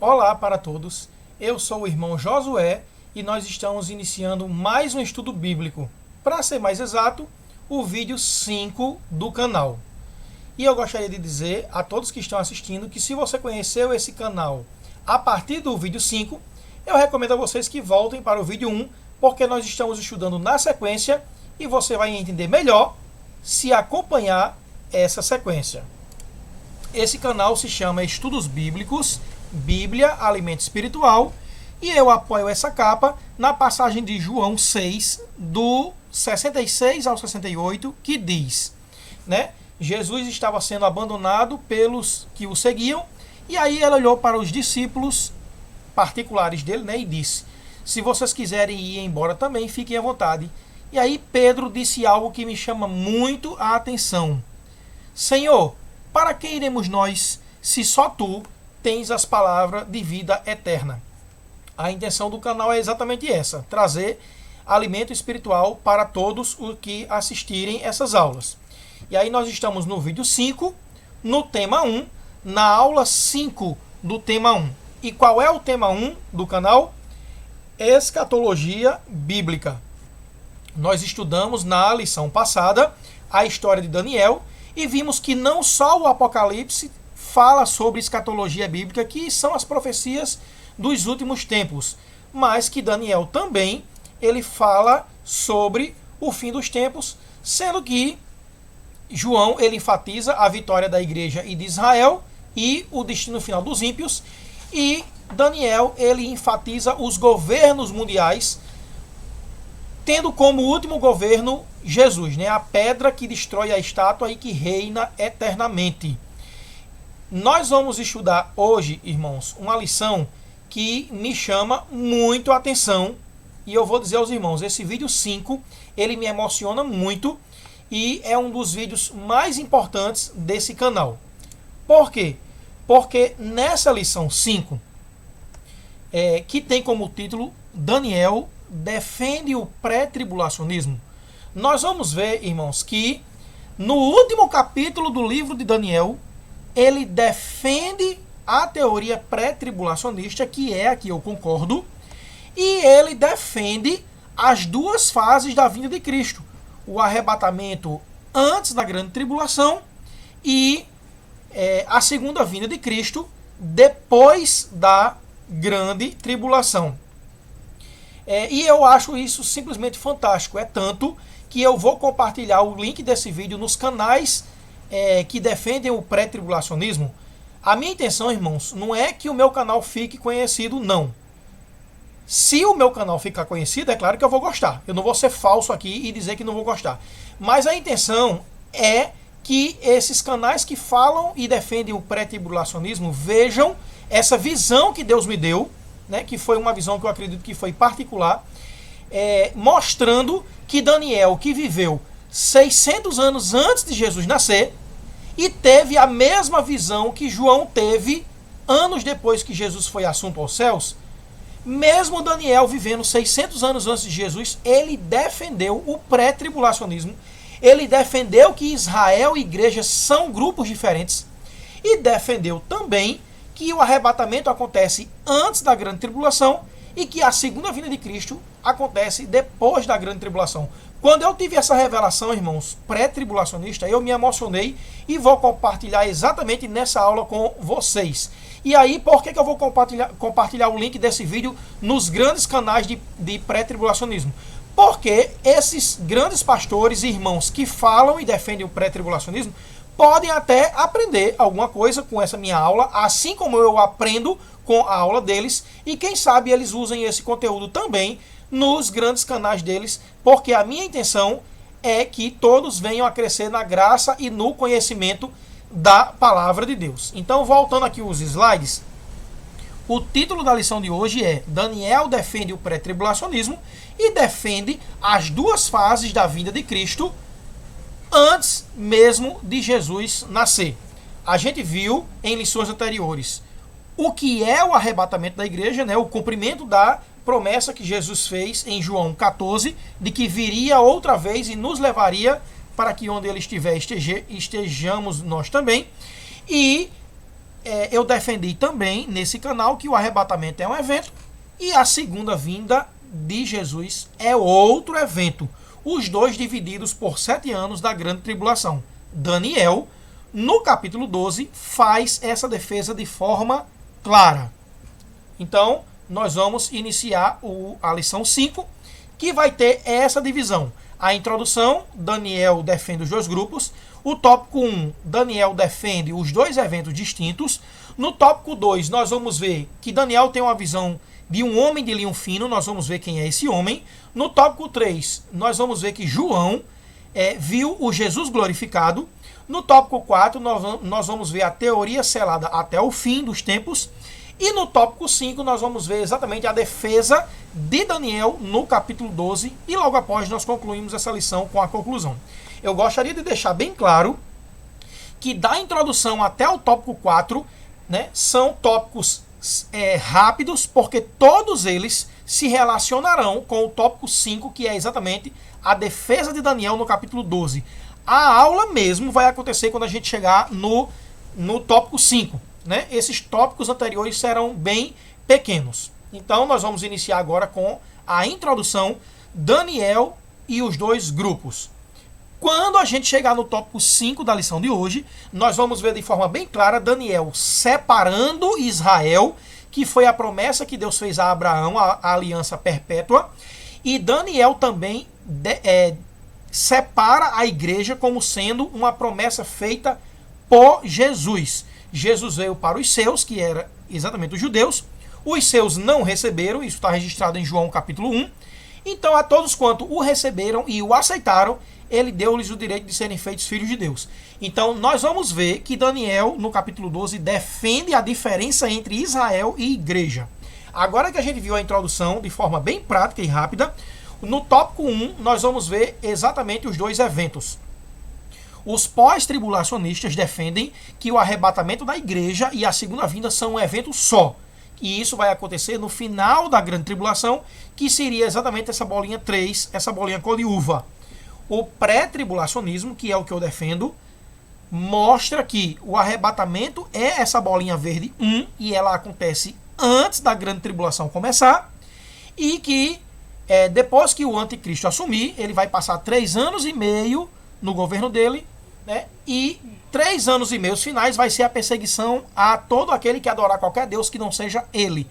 Olá para todos, eu sou o irmão Josué e nós estamos iniciando mais um estudo bíblico. Para ser mais exato, o vídeo 5 do canal. E eu gostaria de dizer a todos que estão assistindo que se você conheceu esse canal a partir do vídeo 5, eu recomendo a vocês que voltem para o vídeo 1, porque nós estamos estudando na sequência e você vai entender melhor se acompanhar essa sequência. Esse canal se chama Estudos Bíblicos, Bíblia, Alimento Espiritual, e eu apoio essa capa na passagem de João 6, do 66 ao 68, que diz, né? Jesus estava sendo abandonado pelos que o seguiam, e aí ele olhou para os discípulos particulares dele, né, e disse, se vocês quiserem ir embora também, fiquem à vontade. E aí Pedro disse algo que me chama muito a atenção. Senhor, para que iremos nós, se só tu tens as palavras de vida eterna? A intenção do canal é exatamente essa, trazer alimento espiritual para todos os que assistirem essas aulas. E aí nós estamos no vídeo 5, no tema 1, na aula 5 do tema 1. E qual é o tema 1 do canal? Escatologia bíblica. Nós estudamos na lição passada a história de Daniel e vimos que não só o Apocalipse fala sobre escatologia bíblica, que são as profecias dos últimos tempos, mas que Daniel também ele fala sobre o fim dos tempos, sendo que João ele enfatiza a vitória da igreja e de Israel e o destino final dos ímpios, e Daniel ele enfatiza os governos mundiais, tendo como último governo Jesus, né? A pedra que destrói a estátua e que reina eternamente. Nós vamos estudar hoje, irmãos, uma lição que me chama muito a atenção, e eu vou dizer aos irmãos, esse vídeo 5, ele me emociona muito e é um dos vídeos mais importantes desse canal. Por quê? Porque nessa lição 5, que tem como título Daniel defende o pré-tribulacionismo, nós vamos ver, irmãos, que no último capítulo do livro de Daniel, ele defende a teoria pré-tribulacionista, que é a que eu concordo, e ele defende as duas fases da vinda de Cristo, o arrebatamento antes da grande tribulação e a segunda vinda de Cristo depois da grande tribulação. E eu acho isso simplesmente fantástico. É tanto que eu vou compartilhar o link desse vídeo nos canais que defendem o pré-tribulacionismo. A minha intenção, irmãos, não é que o meu canal fique conhecido, não. Se o meu canal ficar conhecido, é claro que eu vou gostar. Eu não vou ser falso aqui e dizer que não vou gostar. Mas a intenção é que esses canais que falam e defendem o pré-tribulacionismo vejam essa visão que Deus me deu, né, que foi uma visão que eu acredito que foi particular, mostrando que Daniel, que viveu 600 anos antes de Jesus nascer, e teve a mesma visão que João teve anos depois que Jesus foi assunto aos céus, mesmo Daniel vivendo 600 anos antes de Jesus, ele defendeu o pré-tribulacionismo, ele defendeu que Israel e igreja são grupos diferentes, e defendeu também que o arrebatamento acontece antes da grande tribulação e que a segunda vinda de Cristo acontece depois da grande tribulação. Quando eu tive essa revelação, irmãos, pré-tribulacionista, eu me emocionei e vou compartilhar exatamente nessa aula com vocês. E aí, por que eu vou compartilhar o link desse vídeo nos grandes canais de pré-tribulacionismo? Porque esses grandes pastores e irmãos que falam e defendem o pré-tribulacionismo podem até aprender alguma coisa com essa minha aula, assim como eu aprendo com a aula deles, e quem sabe eles usem esse conteúdo também nos grandes canais deles, porque a minha intenção é que todos venham a crescer na graça e no conhecimento da palavra de Deus. Então, voltando aqui os slides, o título da lição de hoje é Daniel defende o pré-tribulacionismo e defende as duas fases da vinda de Cristo antes mesmo de Jesus nascer. A gente viu em lições anteriores o que é o arrebatamento da igreja, né? O cumprimento da promessa que Jesus fez em João 14, de que viria outra vez e nos levaria para que onde ele estiver estejamos nós também. E eu defendi também nesse canal que o arrebatamento é um evento e a segunda vinda de Jesus é outro evento. Os dois divididos por 7 anos da grande tribulação. Daniel, no capítulo 12, faz essa defesa de forma clara. Então, nós vamos iniciar a lição 5, que vai ter essa divisão. A introdução, Daniel defende os dois grupos. O tópico 1, Daniel defende os dois eventos distintos. No tópico 2, nós vamos ver que Daniel tem uma visão de um homem de linho fino, nós vamos ver quem é esse homem. No tópico 3, nós vamos ver que João viu o Jesus glorificado. No tópico 4, nós vamos ver a teoria selada até o fim dos tempos. E no tópico 5, nós vamos ver exatamente a defesa de Daniel no capítulo 12. E logo após, nós concluímos essa lição com a conclusão. Eu gostaria de deixar bem claro que da introdução até o tópico 4, né, são tópicos rápidos, porque todos eles se relacionarão com o tópico 5, que é exatamente a defesa de Daniel no capítulo 12. A aula mesmo vai acontecer quando a gente chegar no tópico 5. Né? Esses tópicos anteriores serão bem pequenos. Então nós vamos iniciar agora com a introdução, Daniel e os dois grupos. Quando a gente chegar no tópico 5 da lição de hoje, nós vamos ver de forma bem clara Daniel separando Israel, que foi a promessa que Deus fez a Abraão, a aliança perpétua. E Daniel também separa a igreja como sendo uma promessa feita por Jesus. Jesus veio para os seus, que era exatamente os judeus. Os seus não receberam, isso está registrado em João capítulo 1. Então a todos quanto o receberam e o aceitaram, ele deu-lhes o direito de serem feitos filhos de Deus. Então nós vamos ver que Daniel, no capítulo 12, defende a diferença entre Israel e igreja. Agora que a gente viu a introdução de forma bem prática e rápida, no tópico 1 nós vamos ver exatamente os dois eventos. Os pós-tribulacionistas defendem que o arrebatamento da igreja e a segunda vinda são um evento só. E isso vai acontecer no final da grande tribulação, que seria exatamente essa bolinha 3, essa bolinha cor de uva. O pré-tribulacionismo, que é o que eu defendo, mostra que o arrebatamento é essa bolinha verde 1 e ela acontece antes da grande tribulação começar, e que depois que o anticristo assumir, ele vai passar 3 anos e meio no governo dele, né? E 3 anos e meio finais vai ser a perseguição a todo aquele que adorar qualquer Deus que não seja ele.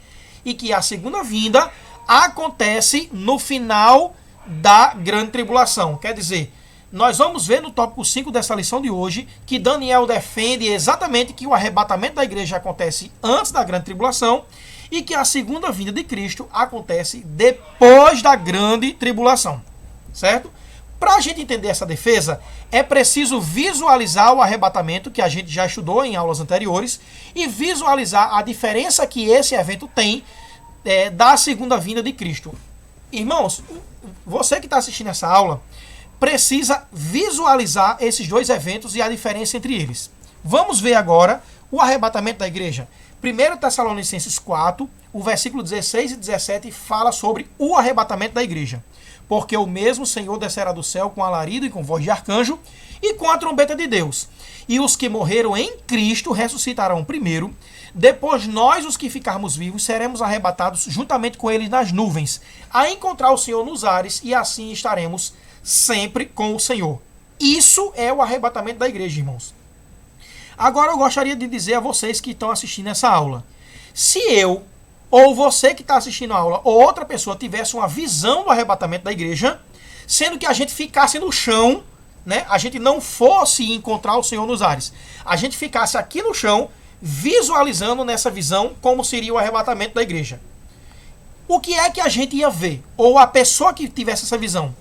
E que a segunda vinda acontece no final da grande tribulação. Quer dizer, nós vamos ver no tópico 5 dessa lição de hoje que Daniel defende exatamente que o arrebatamento da igreja acontece antes da grande tribulação e que a segunda vinda de Cristo acontece depois da grande tribulação. Certo? Para a gente entender essa defesa, é preciso visualizar o arrebatamento, que a gente já estudou em aulas anteriores, e visualizar a diferença que esse evento tem da segunda vinda de Cristo. Irmãos, você que está assistindo essa aula, precisa visualizar esses dois eventos e a diferença entre eles. Vamos ver agora o arrebatamento da igreja. 1 Tessalonicenses 4, o versículo 16 e 17 fala sobre o arrebatamento da igreja. Porque o mesmo Senhor descerá do céu com alarido e com voz de arcanjo e com a trombeta de Deus. E os que morreram em Cristo ressuscitarão primeiro. Depois nós, os que ficarmos vivos, seremos arrebatados juntamente com eles nas nuvens, a encontrar o Senhor nos ares, e assim estaremos sempre com o Senhor. Isso é o arrebatamento da igreja, irmãos. Agora eu gostaria de dizer a vocês que estão assistindo essa aula. Se eu, ou você que está assistindo a aula, ou outra pessoa tivesse uma visão do arrebatamento da igreja, sendo que a gente ficasse no chão, né? A gente não fosse encontrar o Senhor nos ares, a gente ficasse aqui no chão, visualizando nessa visão como seria o arrebatamento da igreja. O que é que a gente ia ver? Ou a pessoa que tivesse essa visão?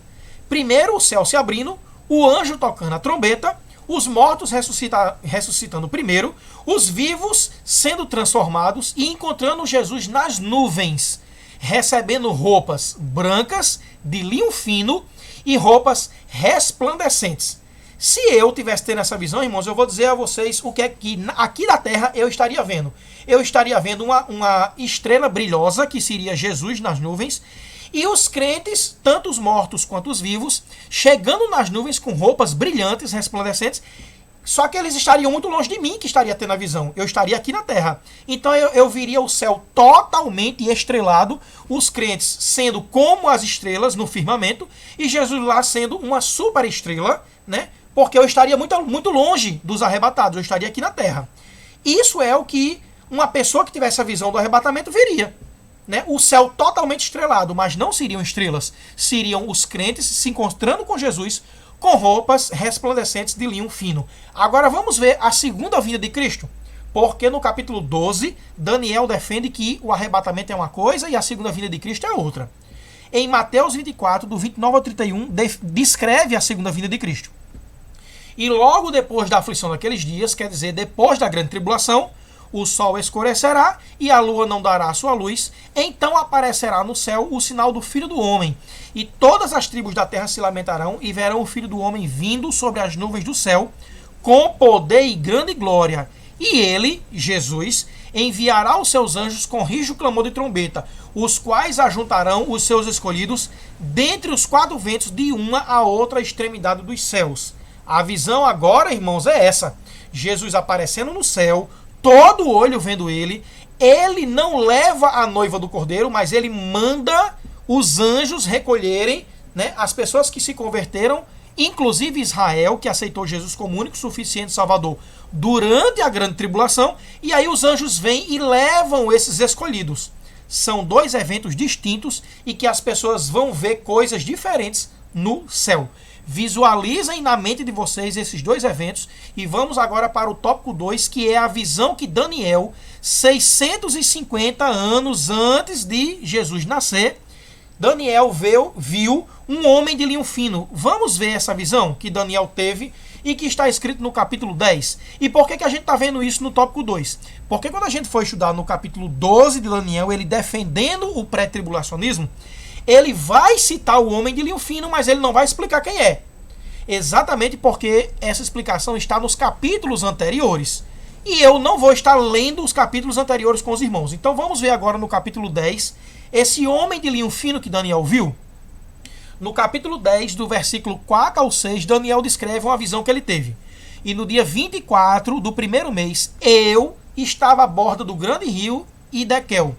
Primeiro o céu se abrindo, o anjo tocando a trombeta, os mortos ressuscitando primeiro, os vivos sendo transformados e encontrando Jesus nas nuvens, recebendo roupas brancas, de linho fino e roupas resplandecentes. Se eu tivesse tendo essa visão, irmãos, eu vou dizer a vocês o que é que aqui na terra eu estaria vendo. Eu estaria vendo uma estrela brilhosa, que seria Jesus nas nuvens, e os crentes, tanto os mortos quanto os vivos, chegando nas nuvens com roupas brilhantes, resplandecentes, Só que eles estariam muito longe de mim, que estaria tendo a visão. Eu estaria aqui na terra. Então eu viria o céu totalmente estrelado, os crentes sendo como as estrelas no firmamento, e Jesus lá sendo uma super estrela, né? Porque eu estaria muito, muito longe dos arrebatados, eu estaria aqui na terra. Isso é o que uma pessoa que tivesse a visão do arrebatamento veria. Né? O céu totalmente estrelado, mas não seriam estrelas. Seriam os crentes se encontrando com Jesus com roupas resplandecentes de linho fino. Agora vamos ver a segunda vinda de Cristo. Porque no capítulo 12, Daniel defende que o arrebatamento é uma coisa e a segunda vinda de Cristo é outra. Em Mateus 24, do 29 ao 31, descreve a segunda vinda de Cristo. E logo depois da aflição daqueles dias, quer dizer, depois da grande tribulação, o sol escurecerá e a lua não dará a sua luz, então aparecerá no céu o sinal do Filho do Homem. E todas as tribos da terra se lamentarão e verão o Filho do Homem vindo sobre as nuvens do céu, com poder e grande glória. E ele, Jesus, enviará os seus anjos com rijo clamor de trombeta, os quais ajuntarão os seus escolhidos dentre os quatro ventos de uma a outra extremidade dos céus. A visão agora, irmãos, é essa. Jesus aparecendo no céu, todo olho vendo ele. Ele não leva a noiva do cordeiro, mas ele manda os anjos recolherem, né, as pessoas que se converteram, inclusive Israel, que aceitou Jesus como único suficiente Salvador durante a grande tribulação, e aí os anjos vêm e levam esses escolhidos. São dois eventos distintos e que as pessoas vão ver coisas diferentes no céu. Visualizem na mente de vocês esses dois eventos e vamos agora para o tópico 2, que é a visão que Daniel, 650 anos antes de Jesus nascer, Daniel viu um homem de linho fino. Vamos ver essa visão que Daniel teve e que está escrito no capítulo 10. E por que a gente está vendo isso no tópico 2? Porque quando a gente for estudar no capítulo 12 de Daniel, ele defendendo o pré-tribulacionismo, ele vai citar o homem de linho fino, mas ele não vai explicar quem é. Exatamente porque essa explicação está nos capítulos anteriores. E eu não vou estar lendo os capítulos anteriores com os irmãos. Então vamos ver agora no capítulo 10, esse homem de linho fino que Daniel viu. No capítulo 10, do versículo 4 ao 6, Daniel descreve uma visão que ele teve. E no dia 24 do primeiro mês, eu estava à borda do grande rio Hidekel.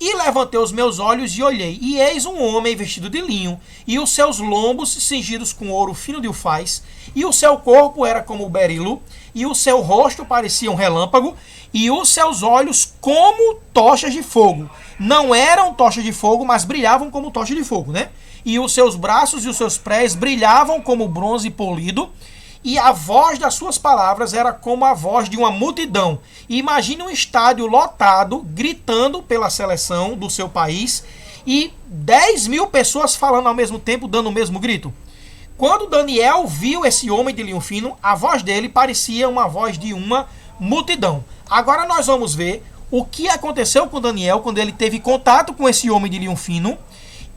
E levantei os meus olhos e olhei, e eis um homem vestido de linho, e os seus lombos cingidos com ouro fino de ufaz, e o seu corpo era como o berilo, e o seu rosto parecia um relâmpago, e os seus olhos como tochas de fogo. Não eram tochas de fogo, mas brilhavam como tochas de fogo, né? E os seus braços e os seus pés brilhavam como bronze polido, e a voz das suas palavras era como a voz de uma multidão. Imagine um estádio lotado, gritando pela seleção do seu país, e 10.000 pessoas falando ao mesmo tempo, dando o mesmo grito. Quando Daniel viu esse homem de linho fino, a voz dele parecia uma voz de uma multidão. Agora nós vamos ver o que aconteceu com Daniel quando ele teve contato com esse homem de linho fino,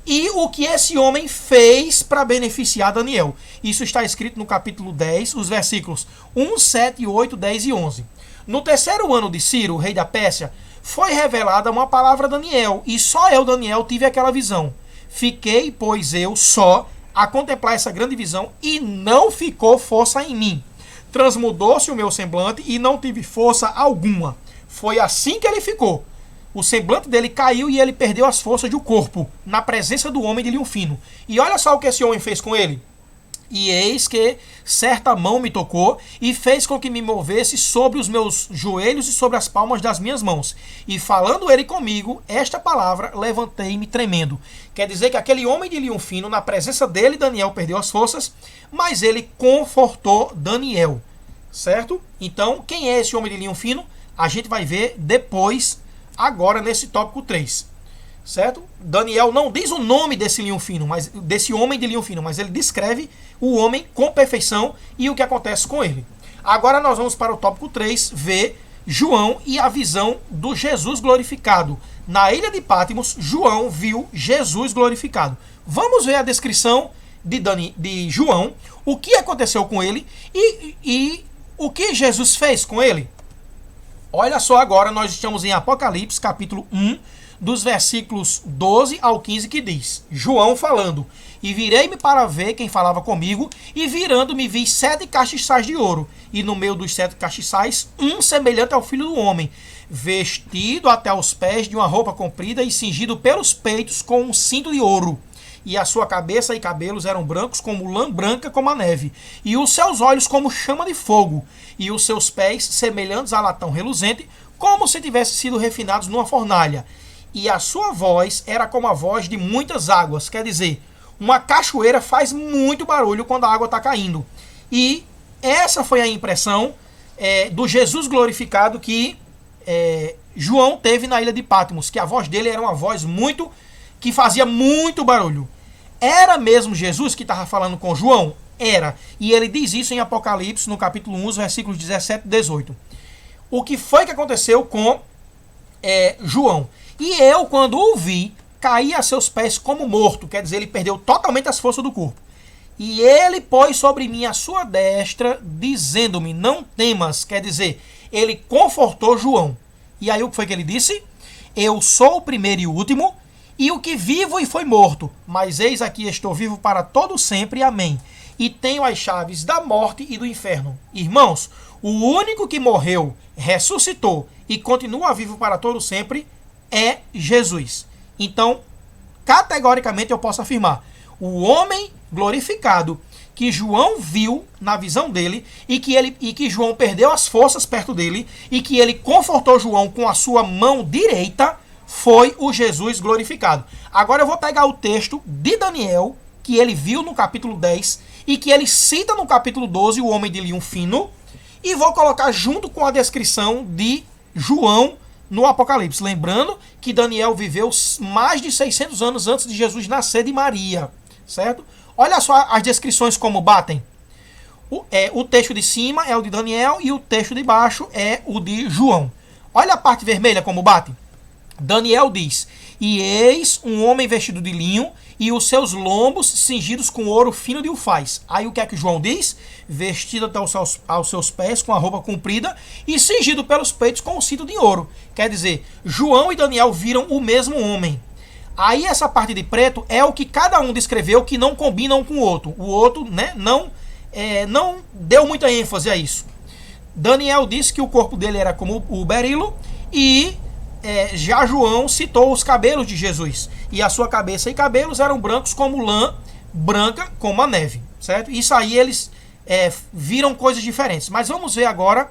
e o que esse homem fez para beneficiar Daniel. Isso está escrito no capítulo 10, os versículos 1, 7, 8, 10 e 11. No terceiro ano de Ciro, rei da Pérsia, foi revelada uma palavra a Daniel, e só eu, Daniel, tive aquela visão. Fiquei, pois eu, só, a contemplar essa grande visão, e não ficou força em mim. Transmudou-se o meu semblante, e não tive força alguma. Foi assim que ele ficou. O semblante dele caiu e ele perdeu as forças do corpo, na presença do homem de linho fino. E olha só o que esse homem fez com ele. E eis que certa mão me tocou e fez com que me movesse sobre os meus joelhos e sobre as palmas das minhas mãos. E falando ele comigo, esta palavra, levantei-me tremendo. Quer dizer que aquele homem de linho fino, na presença dele, Daniel perdeu as forças, mas ele confortou Daniel. Certo? Então, quem é esse homem de linho fino? A gente vai ver depois, agora nesse tópico 3, certo? Daniel não diz o nome desse linho fino, mas desse homem de linho fino, mas ele descreve o homem com perfeição e o que acontece com ele. Agora nós vamos para o tópico 3, ver João e a visão do Jesus glorificado. Na ilha de Patmos, João viu Jesus glorificado. Vamos ver a descrição de João, o que aconteceu com ele e o que Jesus fez com ele. Olha só agora, nós estamos em Apocalipse, capítulo 1, dos versículos 12 ao 15, que diz, João falando, e virei-me para ver quem falava comigo, e virando-me vi 7 castiçais de ouro, e no meio dos 7 castiçais, um semelhante ao Filho do Homem, vestido até os pés de uma roupa comprida e cingido pelos peitos com um cinto de ouro. E a sua cabeça e cabelos eram brancos como lã branca como a neve, e os seus olhos como chama de fogo, e os seus pés semelhantes a latão reluzente, como se tivessem sido refinados numa fornalha. E a sua voz era como a voz de muitas águas, quer dizer, uma cachoeira faz muito barulho quando a água está caindo. E essa foi a impressão do Jesus glorificado que João teve na ilha de Patmos, que a voz dele era uma voz que fazia muito barulho. Era mesmo Jesus que estava falando com João? Era. E ele diz isso em Apocalipse, no capítulo 1, versículos 17 e 18. O que foi que aconteceu com João? E eu, quando o vi, caí a seus pés como morto. Quer dizer, ele perdeu totalmente as forças do corpo. E ele pôs sobre mim a sua destra, dizendo-me, não temas. Quer dizer, ele confortou João. E aí o que foi que ele disse? Eu sou o primeiro e o último, e o que vivo e foi morto, mas eis aqui estou vivo para todo sempre, amém. E tenho as chaves da morte e do inferno. Irmãos, o único que morreu, ressuscitou e continua vivo para todo sempre é Jesus. Então, categoricamente eu posso afirmar, o homem glorificado que João viu na visão dele e que João perdeu as forças perto dele e que ele confortou João com a sua mão direita, foi o Jesus glorificado. Agora eu vou pegar o texto de Daniel, que ele viu no capítulo 10, e que ele cita no capítulo 12, o homem de linho fino, e vou colocar junto com a descrição de João no Apocalipse. Lembrando que Daniel viveu mais de 600 anos antes de Jesus nascer de Maria, certo? Olha só as descrições como batem. O texto de cima é o de Daniel e o texto de baixo é o de João. Olha a parte vermelha como bate. Daniel diz, e eis um homem vestido de linho, e os seus lombos cingidos com ouro fino de ufaz. Aí o que é que João diz? Vestido até aos seus pés com a roupa comprida, e cingido pelos peitos com um cinto de ouro. Quer dizer, João e Daniel viram o mesmo homem. Aí essa parte de preto é o que cada um descreveu que não combina um com o outro. O outro, né, não deu muita ênfase a isso. Daniel disse que o corpo dele era como o berilo, e já João citou os cabelos de Jesus. E a sua cabeça e cabelos eram brancos como lã, branca como a neve. Certo? Isso aí eles viram coisas diferentes. Mas vamos ver agora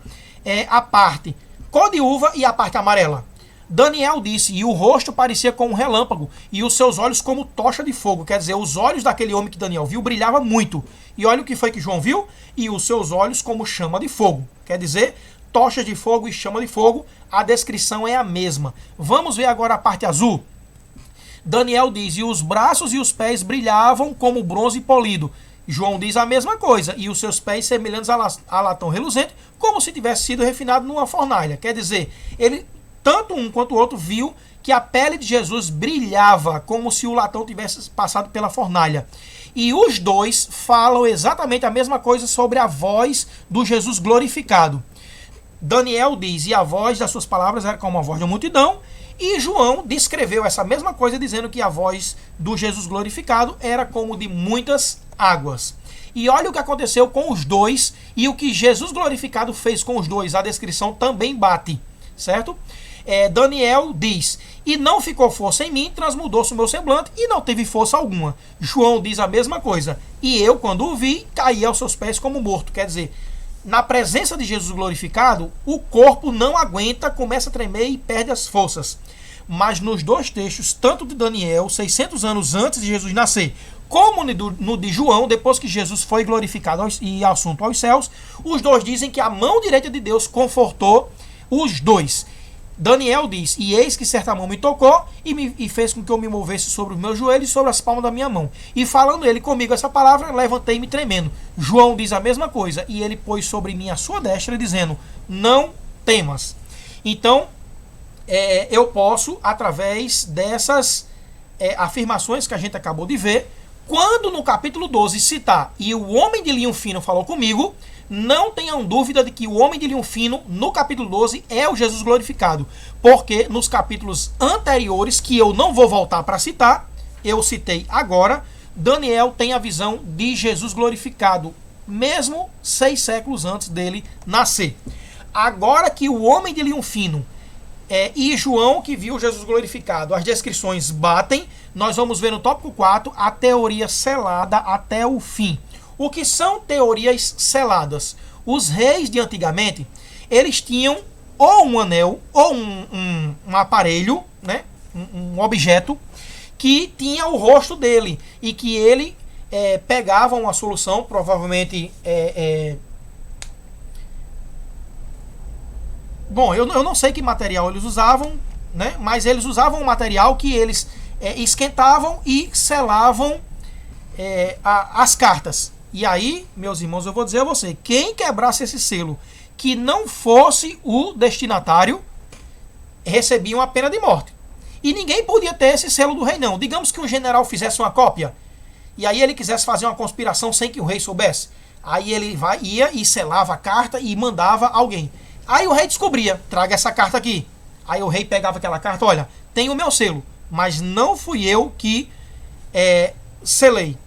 a parte cor de uva e a parte amarela. Daniel disse, e o rosto parecia como um relâmpago, e os seus olhos como tocha de fogo. Quer dizer, os olhos daquele homem que Daniel viu brilhavam muito. E olha o que foi que João viu, e os seus olhos como chama de fogo. Quer dizer, tocha de fogo e chama de fogo, a descrição é a mesma. Vamos ver agora a parte azul. Daniel diz, e os braços e os pés brilhavam como bronze polido. João diz a mesma coisa, e os seus pés semelhantes a latão reluzente, como se tivesse sido refinado numa fornalha. Quer dizer, tanto um quanto o outro viu que a pele de Jesus brilhava, como se o latão tivesse passado pela fornalha. E os dois falam exatamente a mesma coisa sobre a voz do Jesus glorificado. Daniel diz, e a voz das suas palavras era como a voz de uma multidão, e João descreveu essa mesma coisa, dizendo que a voz do Jesus glorificado era como de muitas águas. E olha o que aconteceu com os dois, e o que Jesus glorificado fez com os dois, a descrição também bate, certo? Daniel diz, e não ficou força em mim, transmudou-se o meu semblante, e não teve força alguma. João diz a mesma coisa, e eu, quando o vi, caí aos seus pés como morto. Quer dizer, na presença de Jesus glorificado, o corpo não aguenta, começa a tremer e perde as forças. Mas nos dois textos, tanto de Daniel, 600 anos antes de Jesus nascer, como no de João, depois que Jesus foi glorificado e assunto aos céus, os dois dizem que a mão direita de Deus confortou os dois. Daniel diz, e eis que certa mão me tocou e fez com que eu me movesse sobre os meus joelhos e sobre as palmas da minha mão. E falando ele comigo essa palavra, levantei-me tremendo. João diz a mesma coisa, e ele pôs sobre mim a sua destra, dizendo, não temas. Então, eu posso, através dessas afirmações que a gente acabou de ver, Quando no capítulo 12 citar, e o homem de linho fino falou comigo, não tenham dúvida de que o homem de linho fino, no capítulo 12, é o Jesus glorificado. Porque nos capítulos anteriores, que eu não vou voltar para citar, eu citei agora, Daniel tem a visão de Jesus glorificado, mesmo 6 séculos antes dele nascer. Agora que o homem de linho fino e João que viu Jesus glorificado, as descrições batem, nós vamos ver no tópico 4 a teoria selada até o fim. O que são teorias seladas? Os reis de antigamente, eles tinham ou um anel, ou um aparelho, né? Um objeto, que tinha o rosto dele, e que ele pegava uma solução, provavelmente... Bom, eu não sei que material eles usavam, né? Mas eles usavam um material que eles esquentavam e selavam as cartas. E aí, meus irmãos, eu vou dizer a você, quem quebrasse esse selo que não fosse o destinatário, recebia uma pena de morte. E ninguém podia ter esse selo do rei, não. Digamos que um general fizesse uma cópia, e aí ele quisesse fazer uma conspiração sem que o rei soubesse. Aí ele ia e selava a carta e mandava alguém. Aí o rei descobria, traga essa carta aqui. Aí o rei pegava aquela carta, olha, tem o meu selo, mas não fui eu que selei.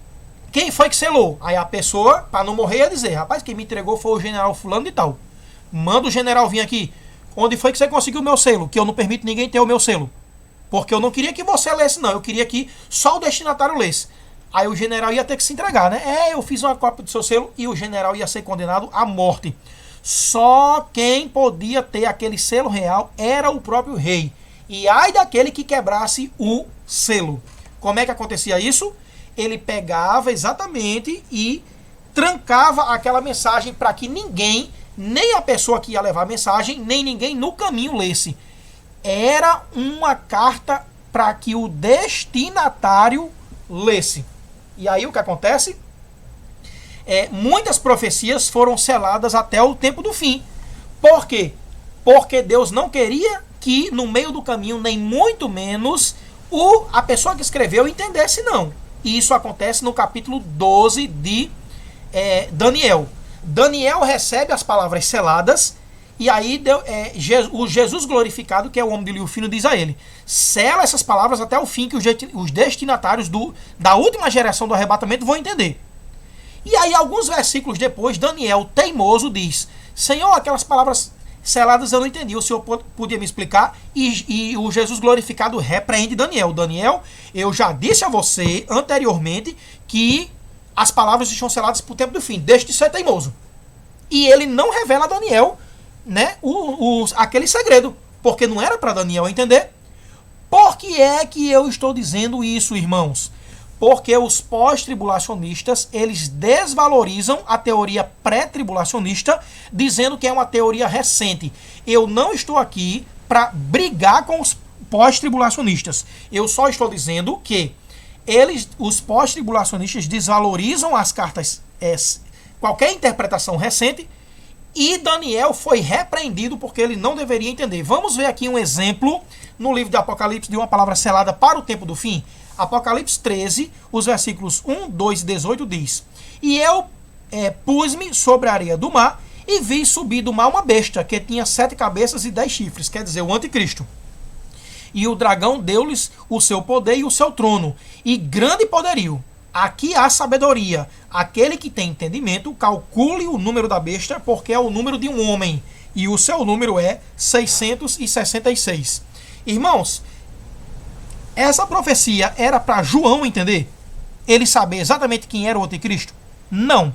Quem foi que selou? Aí a pessoa, para não morrer, ia dizer, rapaz, quem me entregou foi o general fulano de tal. Manda o general vir aqui. Onde foi que você conseguiu o meu selo? Que eu não permito ninguém ter o meu selo. Porque eu não queria que você lesse, não. Eu queria que só o destinatário lesse. Aí o general ia ter que se entregar, né? Eu fiz uma cópia do seu selo e o general ia ser condenado à morte. Só quem podia ter aquele selo real era o próprio rei. E ai daquele que quebrasse o selo. Como é que acontecia isso? Ele pegava exatamente e trancava aquela mensagem para que ninguém, nem a pessoa que ia levar a mensagem, nem ninguém no caminho lesse. Era uma carta para que o destinatário lesse. E aí o que acontece? Muitas profecias foram seladas até o tempo do fim. Por quê? Porque Deus não queria que no meio do caminho, nem muito menos, a pessoa que escreveu entendesse, não. E isso acontece no capítulo 12 de Daniel. Daniel recebe as palavras seladas, e aí o Jesus glorificado, que é o homem de linho fino, diz a ele, sela essas palavras até o fim, que os destinatários da última geração do arrebatamento vão entender. E aí, alguns versículos depois, Daniel, teimoso, diz, Senhor, aquelas palavras seladas eu não entendi, o Senhor podia me explicar? E o Jesus glorificado repreende Daniel. Daniel, eu já disse a você anteriormente que as palavras estão seladas para o tempo do fim, deixe de ser teimoso. E ele não revela a Daniel, né, aquele segredo, porque não era para Daniel entender. Por que é que eu estou dizendo isso, irmãos? Porque os pós-tribulacionistas, eles desvalorizam a teoria pré-tribulacionista, dizendo que é uma teoria recente. Eu não estou aqui para brigar com os pós-tribulacionistas. Eu só estou dizendo que os pós-tribulacionistas desvalorizam as cartas, qualquer interpretação recente, e Daniel foi repreendido porque ele não deveria entender. Vamos ver aqui um exemplo no livro de Apocalipse de uma palavra selada para o tempo do fim. Apocalipse 13, os versículos 1, 2 e 18 diz: E eu pus-me sobre a areia do mar e vi subir do mar uma besta que tinha 7 cabeças e 10 chifres, quer dizer, o anticristo. E o dragão deu-lhes o seu poder e o seu trono, e grande poderio. Aqui há sabedoria. Aquele que tem entendimento, calcule o número da besta, porque é o número de um homem, e o seu número é 666. Irmãos, essa profecia era para João entender? Ele saber exatamente quem era o anticristo? Não.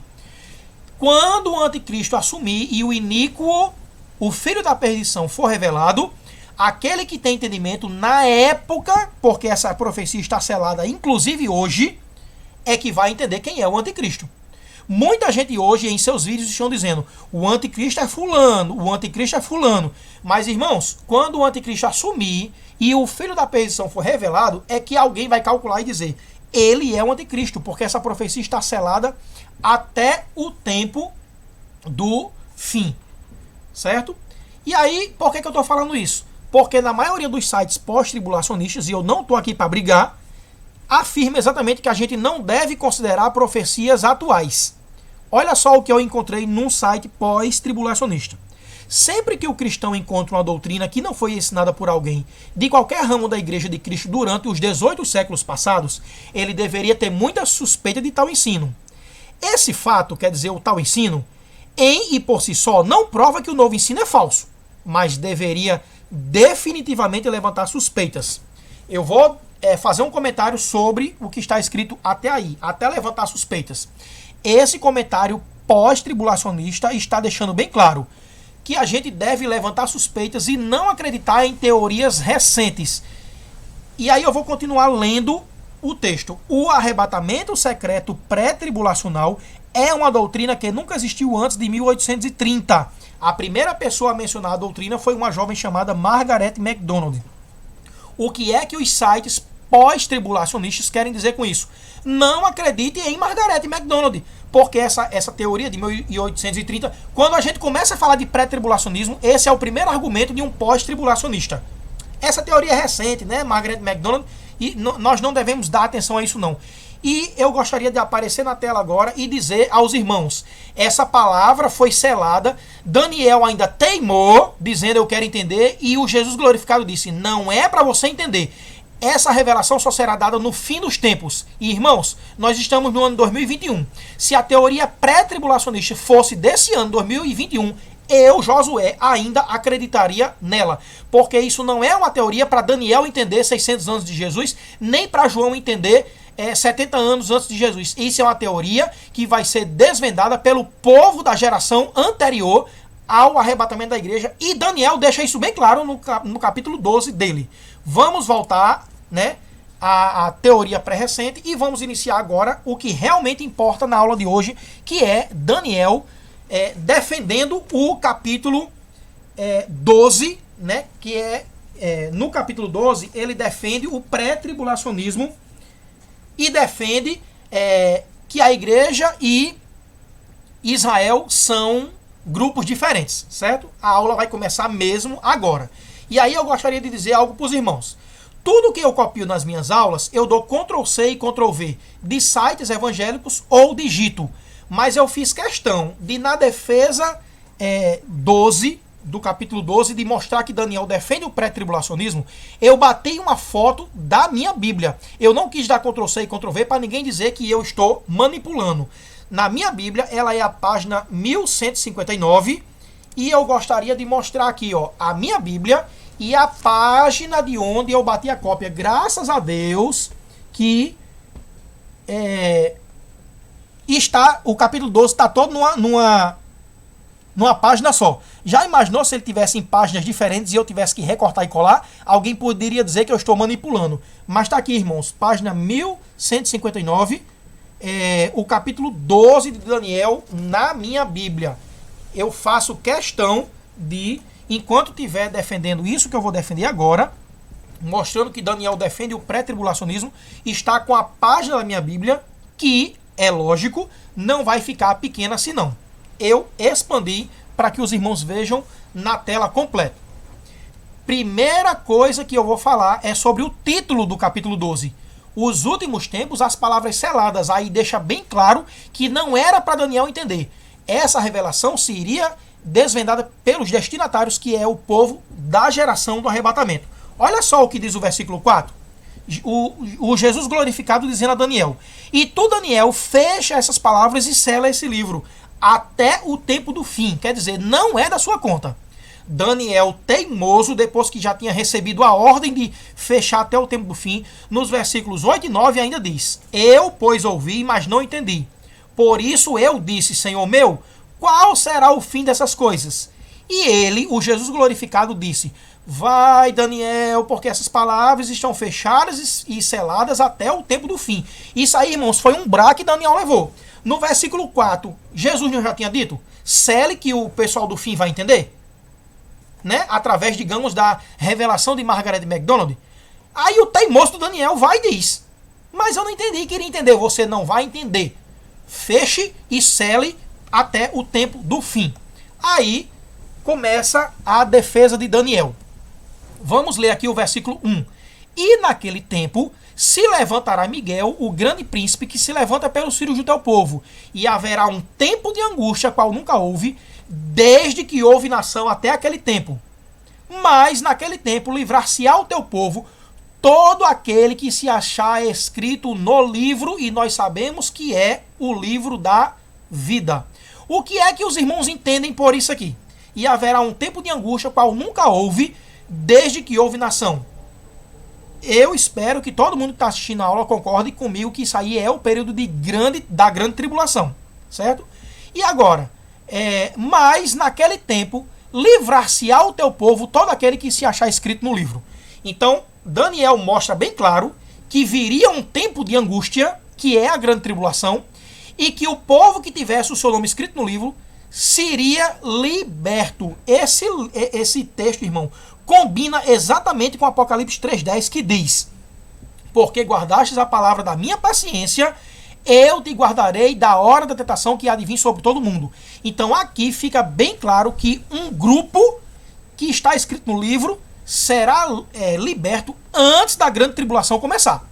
Quando o anticristo assumir e o iníquo, o filho da perdição, for revelado, aquele que tem entendimento na época, porque essa profecia está selada inclusive hoje, é que vai entender quem é o anticristo. Muita gente hoje em seus vídeos estão dizendo o anticristo é fulano, o anticristo é fulano. Mas, irmãos, quando o anticristo assumir e o filho da perdição for revelado, é que alguém vai calcular e dizer ele é o anticristo, porque essa profecia está selada até o tempo do fim. Certo? E aí, por que eu estou falando isso? Porque na maioria dos sites pós-tribulacionistas, e eu não estou aqui para brigar, afirma exatamente que a gente não deve considerar profecias atuais. Olha só o que eu encontrei num site pós-tribulacionista. Sempre que o cristão encontra uma doutrina que não foi ensinada por alguém de qualquer ramo da Igreja de Cristo durante os 18 séculos passados, ele deveria ter muita suspeita de tal ensino. Esse fato, quer dizer, o tal ensino, em e por si só, não prova que o novo ensino é falso, mas deveria definitivamente levantar suspeitas. Eu vou fazer um comentário sobre o que está escrito até aí, até levantar suspeitas. Esse comentário pós-tribulacionista está deixando bem claro que a gente deve levantar suspeitas e não acreditar em teorias recentes. E aí eu vou continuar lendo o texto. O arrebatamento secreto pré-tribulacional é uma doutrina que nunca existiu antes de 1830. A primeira pessoa a mencionar a doutrina foi uma jovem chamada Margaret MacDonald. O que é que os sites pós-tribulacionistas querem dizer com isso? Não acredite em Margaret MacDonald, porque essa teoria de 1830, quando a gente começa a falar de pré-tribulacionismo, esse é o primeiro argumento de um pós-tribulacionista. Essa teoria é recente, né, Margaret MacDonald, e nós não devemos dar atenção a isso não. E eu gostaria de aparecer na tela agora e dizer aos irmãos, essa palavra foi selada, Daniel ainda teimou, dizendo eu quero entender, e o Jesus glorificado disse, não é para você entender. Essa revelação só será dada no fim dos tempos. E, irmãos, nós estamos no ano 2021. Se a teoria pré-tribulacionista fosse desse ano, 2021, eu, Josué, ainda acreditaria nela. Porque isso não é uma teoria para Daniel entender 600 anos de Jesus, nem para João entender 70 anos antes de Jesus. Isso é uma teoria que vai ser desvendada pelo povo da geração anterior ao arrebatamento da igreja. E Daniel deixa isso bem claro no capítulo 12 dele. Vamos voltar, né, à teoria pré-recente e vamos iniciar agora o que realmente importa na aula de hoje, que é Daniel defendendo o capítulo 12, né, que no capítulo 12 ele defende o pré-tribulacionismo e defende que a igreja e Israel são grupos diferentes, certo? A aula vai começar mesmo agora. E aí eu gostaria de dizer algo para os irmãos. Tudo que eu copio nas minhas aulas, eu dou Ctrl+C e Ctrl+V de sites evangélicos ou digito. Mas eu fiz questão de, na defesa 12, do capítulo 12, de mostrar que Daniel defende o pré-tribulacionismo, eu bati uma foto da minha Bíblia. Eu não quis dar Ctrl+C e Ctrl+V para ninguém dizer que eu estou manipulando. Na minha Bíblia, ela é a página 1159, e eu gostaria de mostrar aqui, ó, a minha Bíblia e a página de onde eu bati a cópia. Graças a Deus que está, o capítulo 12 está todo numa página só. Já imaginou se ele tivesse em páginas diferentes e eu tivesse que recortar e colar? Alguém poderia dizer que eu estou manipulando. Mas está aqui, irmãos, página 1159, o capítulo 12 de Daniel na minha Bíblia. Eu faço questão de, enquanto estiver defendendo isso que eu vou defender agora, mostrando que Daniel defende o pré-tribulacionismo, está com a página da minha Bíblia, que, é lógico, não vai ficar pequena assim não. Eu expandi para que os irmãos vejam na tela completa. Primeira coisa que eu vou falar é sobre o título do capítulo 12. Os últimos tempos, as palavras seladas. Aí deixa bem claro que não era para Daniel entender. Essa revelação seria desvendada pelos destinatários, que é o povo da geração do arrebatamento. Olha só o que diz o versículo 4. O Jesus glorificado dizendo a Daniel: e tu, Daniel, fecha essas palavras e sela esse livro até o tempo do fim. Quer dizer, não é da sua conta. Daniel, teimoso, depois que já tinha recebido a ordem de fechar até o tempo do fim, nos versículos 8 e 9 ainda diz: eu, pois, ouvi, mas não entendi. Por isso eu disse: Senhor meu, qual será o fim dessas coisas? E ele, o Jesus glorificado, disse: vai, Daniel, porque essas palavras estão fechadas e seladas até o tempo do fim. Isso aí, irmãos, foi um brá que Daniel levou. No versículo 4, Jesus não já tinha dito: cele que o pessoal do fim vai entender? Né? Através, digamos, da revelação de Margaret MacDonald. Aí o teimoso do Daniel vai e diz: mas eu não entendi, queria entender. Você não vai entender. Feche e cele até o tempo do fim. Aí começa a defesa de Daniel. Vamos ler aqui o versículo 1. E naquele tempo se levantará Miguel, o grande príncipe, que se levanta pelos filhos do teu povo, e haverá um tempo de angústia, qual nunca houve, desde que houve nação até aquele tempo. Mas naquele tempo livrar-se-á o teu povo todo aquele que se achar escrito no livro, e nós sabemos que é o livro da vida. O que é que os irmãos entendem por isso aqui? E haverá um tempo de angústia, qual nunca houve, desde que houve nação. Eu espero que todo mundo que está assistindo a aula concorde comigo que isso aí é o período da grande tribulação, certo? E agora, mas naquele tempo livrar-se-á o teu povo todo aquele que se achar escrito no livro. Então, Daniel mostra bem claro que viria um tempo de angústia, que é a grande tribulação, e que o povo que tivesse o seu nome escrito no livro seria liberto. Esse texto, irmão, combina exatamente com Apocalipse 3,10, que diz: porque guardastes a palavra da minha paciência, eu te guardarei da hora da tentação que há de vir sobre todo mundo. Então aqui fica bem claro que um grupo que está escrito no livro será liberto antes da grande tribulação começar.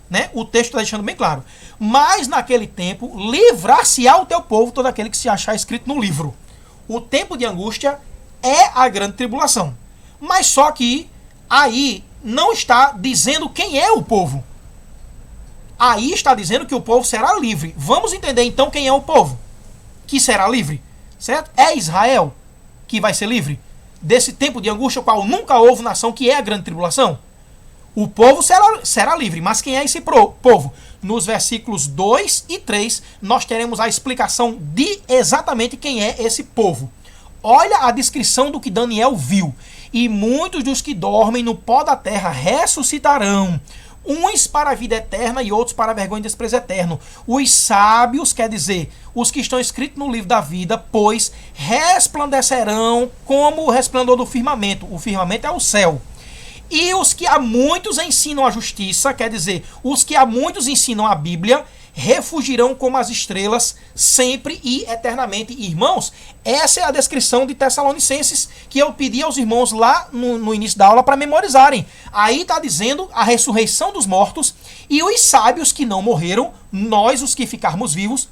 Né? O texto está deixando bem claro. Mas naquele tempo livrar-se-á o teu povo todo aquele que se achar escrito no livro. O tempo de angústia é a grande tribulação. Mas só que aí não está dizendo quem é o povo. Aí está dizendo que o povo será livre. Vamos entender então quem é o povo que será livre, certo? É Israel que vai ser livre desse tempo de angústia, qual nunca houve nação, que é a grande tribulação. O povo será livre, mas quem é esse povo? Nos versículos 2 e 3, nós teremos a explicação de exatamente quem é esse povo. Olha a descrição do que Daniel viu. E muitos dos que dormem no pó da terra ressuscitarão, uns para a vida eterna e outros para a vergonha e desprezo eterno. Os sábios, quer dizer, os que estão escritos no livro da vida, pois resplandecerão como o resplendor do firmamento. O firmamento é o céu. E os que a muitos ensinam a justiça, quer dizer, os que a muitos ensinam a Bíblia, refugirão como as estrelas, sempre e eternamente. Irmãos, essa é a descrição de Tessalonicenses que eu pedi aos irmãos lá no início da aula para memorizarem. Aí está dizendo a ressurreição dos mortos, e os sábios que não morreram, nós os que ficarmos vivos,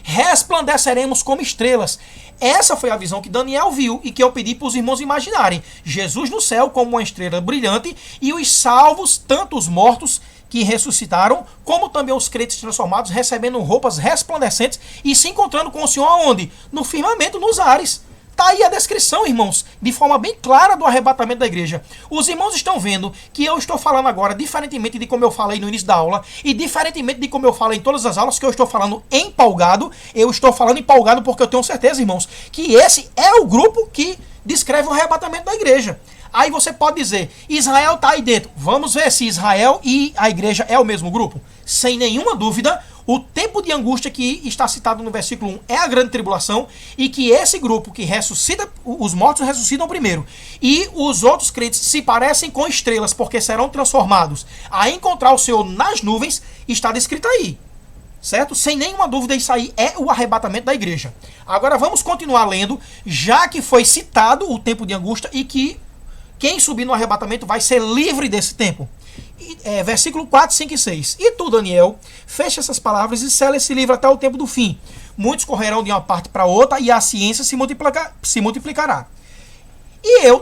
resplandeceremos como estrelas. Essa foi a visão que Daniel viu e que eu pedi para os irmãos imaginarem. Jesus no céu como uma estrela brilhante, e os salvos, tanto os mortos que ressuscitaram, como também os crentes transformados, recebendo roupas resplandecentes e se encontrando com o Senhor aonde? No firmamento, nos ares. Está aí a descrição, irmãos, de forma bem clara do arrebatamento da igreja. Os irmãos estão vendo que eu estou falando agora, diferentemente de como eu falei no início da aula, e diferentemente de como eu falo em todas as aulas, que eu estou falando empolgado. Eu estou falando empolgado porque eu tenho certeza, irmãos, que esse é o grupo que descreve o arrebatamento da igreja. Aí você pode dizer, Israel está aí dentro. Vamos ver se Israel e a igreja é o mesmo grupo. Sem nenhuma dúvida, o tempo de angústia que está citado no versículo 1 é a grande tribulação, e que esse grupo que ressuscita, os mortos ressuscitam primeiro, e os outros crentes se parecem com estrelas, porque serão transformados a encontrar o Senhor nas nuvens, está descrito aí. Certo? Sem nenhuma dúvida, isso aí é o arrebatamento da igreja. Agora vamos continuar lendo, já que foi citado o tempo de angústia e que quem subir no arrebatamento vai ser livre desse tempo. Versículo 4, 5 e 6. E tu, Daniel, fecha essas palavras e sela esse livro até o tempo do fim. Muitos correrão de uma parte para outra e a ciência se multiplicará.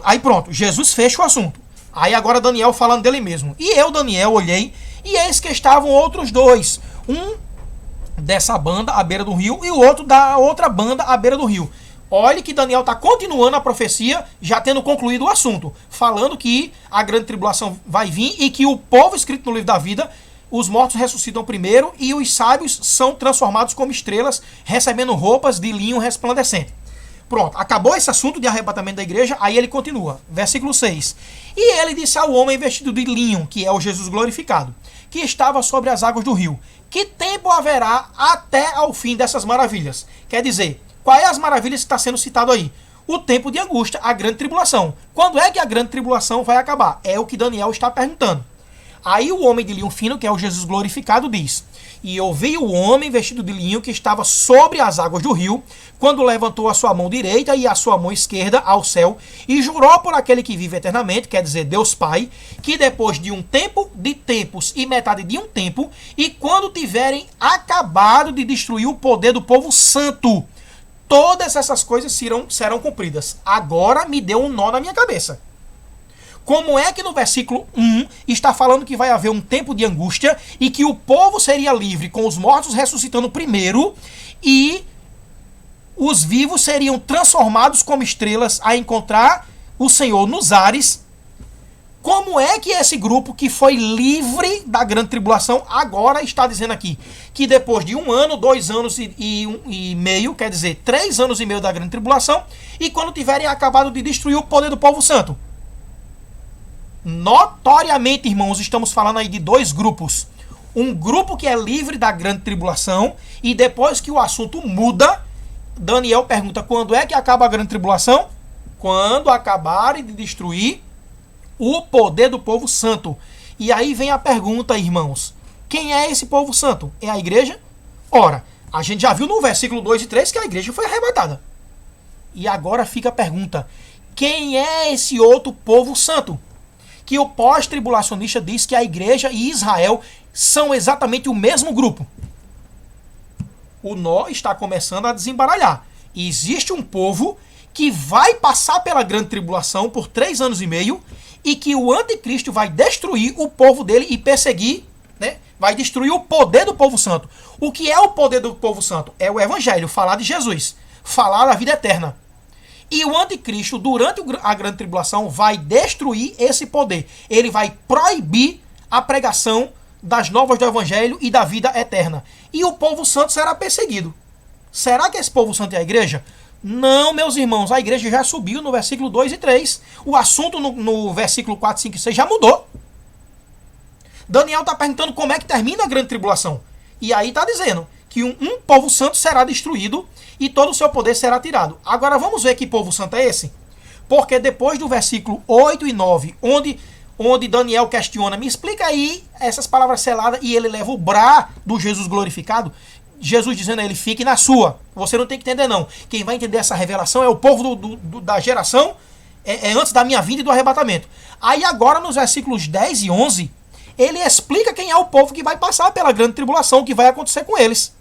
Aí pronto, Jesus fecha o assunto. Aí agora Daniel falando dele mesmo. E eu, Daniel, olhei, e eis que estavam outros dois. Um dessa banda à beira do rio e o outro da outra banda à beira do rio. Olhe que Daniel está continuando a profecia, já tendo concluído o assunto, falando que a grande tribulação vai vir e que o povo escrito no livro da vida, os mortos ressuscitam primeiro e os sábios são transformados como estrelas, recebendo roupas de linho resplandecente. Pronto, acabou esse assunto de arrebatamento da igreja, aí ele continua. Versículo 6. E ele disse ao homem vestido de linho, que é o Jesus glorificado, que estava sobre as águas do rio: que tempo haverá até ao fim dessas maravilhas? Quer dizer, qual é as maravilhas que está sendo citado aí? O tempo de angústia, a grande tribulação. Quando é que a grande tribulação vai acabar? É o que Daniel está perguntando. Aí o homem de linho fino, que é o Jesus glorificado, diz: e eu vi o homem vestido de linho que estava sobre as águas do rio, quando levantou a sua mão direita e a sua mão esquerda ao céu, e jurou por aquele que vive eternamente, quer dizer, Deus Pai, que depois de um tempo, de tempos e metade de um tempo, e quando tiverem acabado de destruir o poder do povo santo, todas essas coisas serão cumpridas. Agora me deu um nó na minha cabeça. Como é que no versículo 1 está falando que vai haver um tempo de angústia e que o povo seria livre com os mortos ressuscitando primeiro e os vivos seriam transformados como estrelas a encontrar o Senhor nos ares? Como é que esse grupo que foi livre da grande tribulação agora está dizendo aqui que depois de 1 ano, 2 anos e meio, quer dizer, 3 anos e meio da grande tribulação, e quando tiverem acabado de destruir o poder do povo santo? Notoriamente, irmãos, estamos falando aí de 2 grupos. Um grupo que é livre da grande tribulação, e depois que o assunto muda, Daniel pergunta: quando é que acaba a grande tribulação? Quando acabarem de destruir o poder do povo santo. E aí vem a pergunta, irmãos: quem é esse povo santo? É a igreja? Ora, a gente já viu no versículo 2 e 3 que a igreja foi arrebatada. E agora fica a pergunta: quem é esse outro povo santo? Que o pós-tribulacionista diz que a igreja e Israel são exatamente o mesmo grupo. O nó está começando a desembaralhar. E existe um povo que vai passar pela grande tribulação por 3 anos e meio, e que o anticristo vai destruir o povo dele e perseguir, né? Vai destruir o poder do povo santo. O que é o poder do povo santo? É o evangelho, falar de Jesus, falar da vida eterna. E o anticristo, durante a grande tribulação, vai destruir esse poder. Ele vai proibir a pregação das novas do evangelho e da vida eterna. E o povo santo será perseguido. Será que esse povo santo é a igreja? Não, meus irmãos, a igreja já subiu no versículo 2 e 3. O assunto no versículo 4, 5 e 6 já mudou. Daniel está perguntando como é que termina a grande tribulação. E aí está dizendo que um povo santo será destruído e todo o seu poder será tirado. Agora vamos ver que povo santo é esse? Porque depois do versículo 8 e 9, onde Daniel questiona: me explica aí essas palavras seladas, e ele leva o brá do Jesus glorificado, Jesus dizendo a ele: fique na sua, você não tem que entender não. Quem vai entender essa revelação é o povo da geração antes da minha vinda e do arrebatamento. Aí agora nos versículos 10 e 11, ele explica quem é o povo que vai passar pela grande tribulação, o que vai acontecer com eles.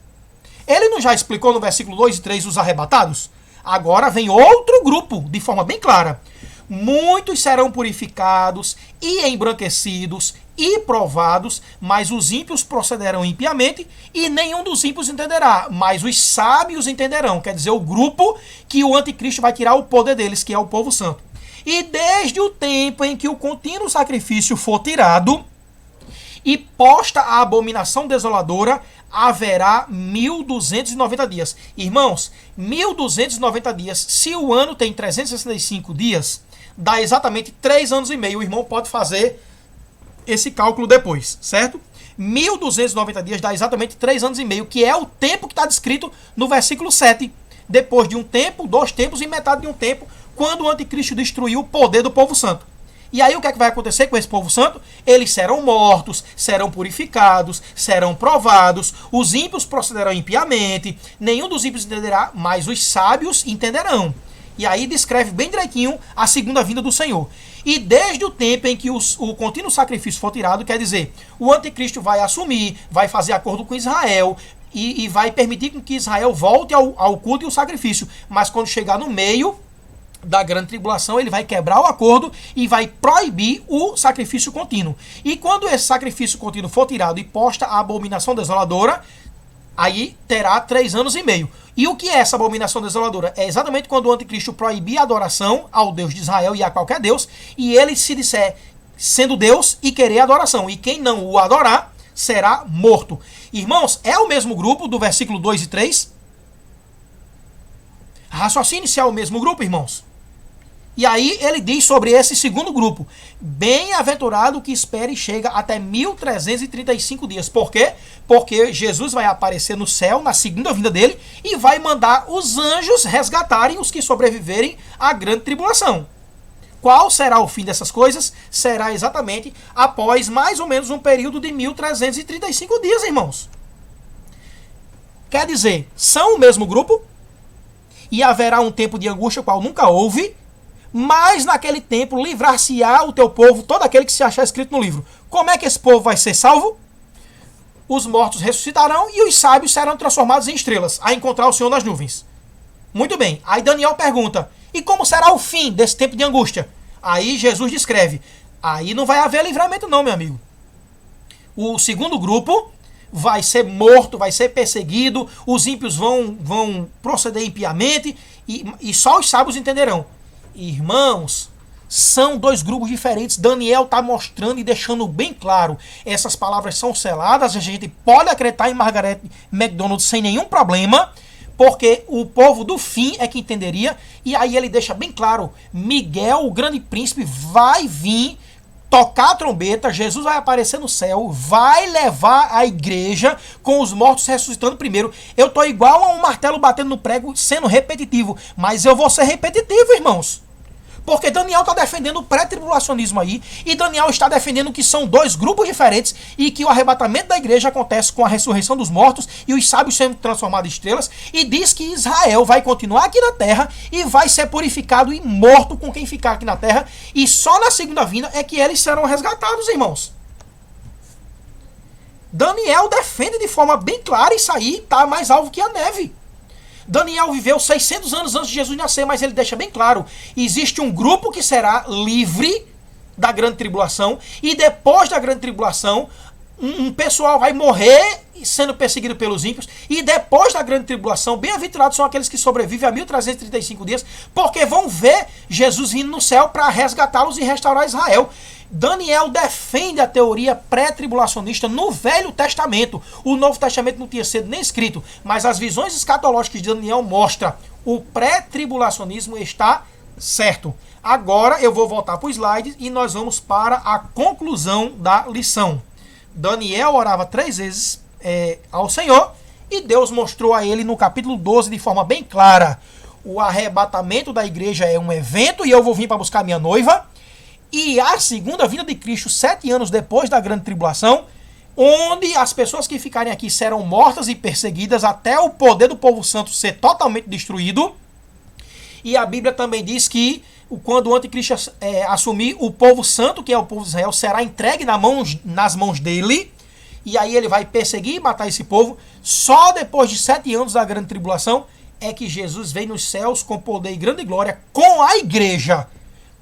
Ele não já explicou no versículo 2 e 3 os arrebatados? Agora vem outro grupo, de forma bem clara. Muitos serão purificados e embranquecidos e provados, mas os ímpios procederão impiamente, e nenhum dos ímpios entenderá, mas os sábios entenderão. Quer dizer, o grupo que o anticristo vai tirar o poder deles, que é o povo santo. E desde o tempo em que o contínuo sacrifício for tirado e posta a abominação desoladora, haverá 1290 dias. Irmãos, 1290 dias, se o ano tem 365 dias, dá exatamente 3 anos e meio. O irmão pode fazer esse cálculo depois, certo? 1290 dias dá exatamente 3 anos e meio, que é o tempo que está descrito no versículo 7. Depois de um tempo, 2 tempos e metade de um tempo, quando o anticristo destruiu o poder do povo santo. E aí o que é que vai acontecer com esse povo santo? Eles serão mortos, serão purificados, serão provados, os ímpios procederão impiamente, nenhum dos ímpios entenderá, mas os sábios entenderão. E aí descreve bem direitinho a segunda vinda do Senhor. E desde o tempo em que o contínuo sacrifício for tirado, quer dizer, o anticristo vai assumir, vai fazer acordo com Israel e vai permitir que Israel volte ao culto e ao sacrifício. Mas quando chegar no meio da grande tribulação, ele vai quebrar o acordo e vai proibir o sacrifício contínuo. E quando esse sacrifício contínuo for tirado e posta a abominação desoladora, aí terá 3 anos e meio. E o que é essa abominação desoladora? É exatamente quando o anticristo proibir a adoração ao Deus de Israel e a qualquer Deus, e ele se disser sendo Deus e querer adoração. E quem não o adorar será morto. Irmãos, é o mesmo grupo do versículo 2 e 3? Raciocínio se é o mesmo grupo, irmãos. E aí ele diz sobre esse segundo grupo: bem-aventurado que espera e chega até 1335 dias. Por quê? Porque Jesus vai aparecer no céu na segunda vinda dele e vai mandar os anjos resgatarem os que sobreviverem à grande tribulação. Qual será o fim dessas coisas? Será exatamente após mais ou menos um período de 1335 dias, irmãos. Quer dizer, são o mesmo grupo e haverá um tempo de angústia qual nunca houve, mas naquele tempo livrar-se-á o teu povo, todo aquele que se achar escrito no livro. Como é que esse povo vai ser salvo? Os mortos ressuscitarão e os sábios serão transformados em estrelas, a encontrar o Senhor nas nuvens. Muito bem. Aí Daniel pergunta, e como será o fim desse tempo de angústia? Aí Jesus descreve, aí não vai haver livramento não, meu amigo. O segundo grupo vai ser morto, vai ser perseguido, os ímpios vão proceder impiamente e só os sábios entenderão. Irmãos, são dois grupos diferentes. Daniel está mostrando e deixando bem claro. Essas palavras são seladas, a gente pode acreditar em Margaret MacDonald sem nenhum problema, porque o povo do fim é que entenderia. E aí ele deixa bem claro, Miguel, o grande príncipe, vai vir tocar a trombeta, Jesus vai aparecer no céu, vai levar a igreja com os mortos ressuscitando primeiro. Eu tô igual a um martelo batendo no prego, sendo repetitivo, mas eu vou ser repetitivo, irmãos. Porque Daniel está defendendo o pré-tribulacionismo aí, e Daniel está defendendo que são dois grupos diferentes e que o arrebatamento da igreja acontece com a ressurreição dos mortos e os sábios sendo transformados em estrelas, e diz que Israel vai continuar aqui na terra e vai ser purificado e morto com quem ficar aqui na terra, e só na segunda vinda é que eles serão resgatados, irmãos. Daniel defende de forma bem clara isso aí, está mais alvo que a neve. Daniel viveu 600 anos antes de Jesus nascer, mas ele deixa bem claro, existe um grupo que será livre da grande tribulação, e depois da grande tribulação, um pessoal vai morrer sendo perseguido pelos ímpios, e depois da grande tribulação, bem-aventurados são aqueles que sobrevivem a 1335 dias, porque vão ver Jesus vindo no céu para resgatá-los e restaurar Israel. Daniel defende a teoria pré-tribulacionista no Velho Testamento. O Novo Testamento não tinha sido nem escrito, mas as visões escatológicas de Daniel mostram o pré-tribulacionismo está certo. Agora eu vou voltar para o slide e nós vamos para a conclusão da lição. Daniel orava 3 vezes ao Senhor e Deus mostrou a ele no capítulo 12 de forma bem clara. O arrebatamento da igreja é um evento e eu vou vir para buscar minha noiva. E a segunda vinda de Cristo, 7 anos depois da grande tribulação, onde as pessoas que ficarem aqui serão mortas e perseguidas até o poder do povo santo ser totalmente destruído. E a Bíblia também diz que quando o anticristo assumir, o povo santo, que é o povo de Israel, será entregue nas mãos dele. E aí ele vai perseguir e matar esse povo. Só depois de 7 anos da grande tribulação é que Jesus vem nos céus com poder e grande glória com a igreja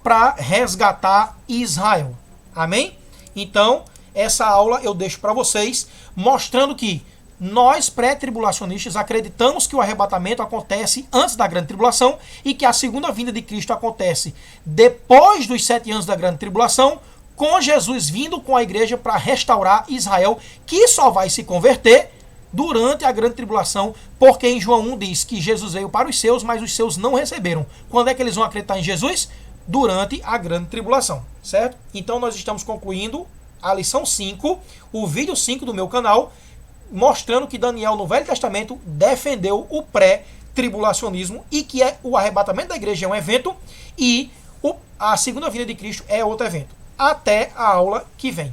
para resgatar Israel. Amém? Então, essa aula eu deixo para vocês, mostrando que nós, pré-tribulacionistas, acreditamos que o arrebatamento acontece antes da grande tribulação e que a segunda vinda de Cristo acontece depois dos 7 anos da grande tribulação, com Jesus vindo com a igreja para restaurar Israel, que só vai se converter durante a grande tribulação, porque em João 1 diz que Jesus veio para os seus, mas os seus não receberam. Quando é que eles vão acreditar em Jesus? Durante a grande tribulação, certo? Então nós estamos concluindo a lição 5, o vídeo 5 do meu canal, mostrando que Daniel no Velho Testamento defendeu o pré-tribulacionismo e que o arrebatamento da igreja é um evento e a segunda vinda de Cristo é outro evento. Até a aula que vem.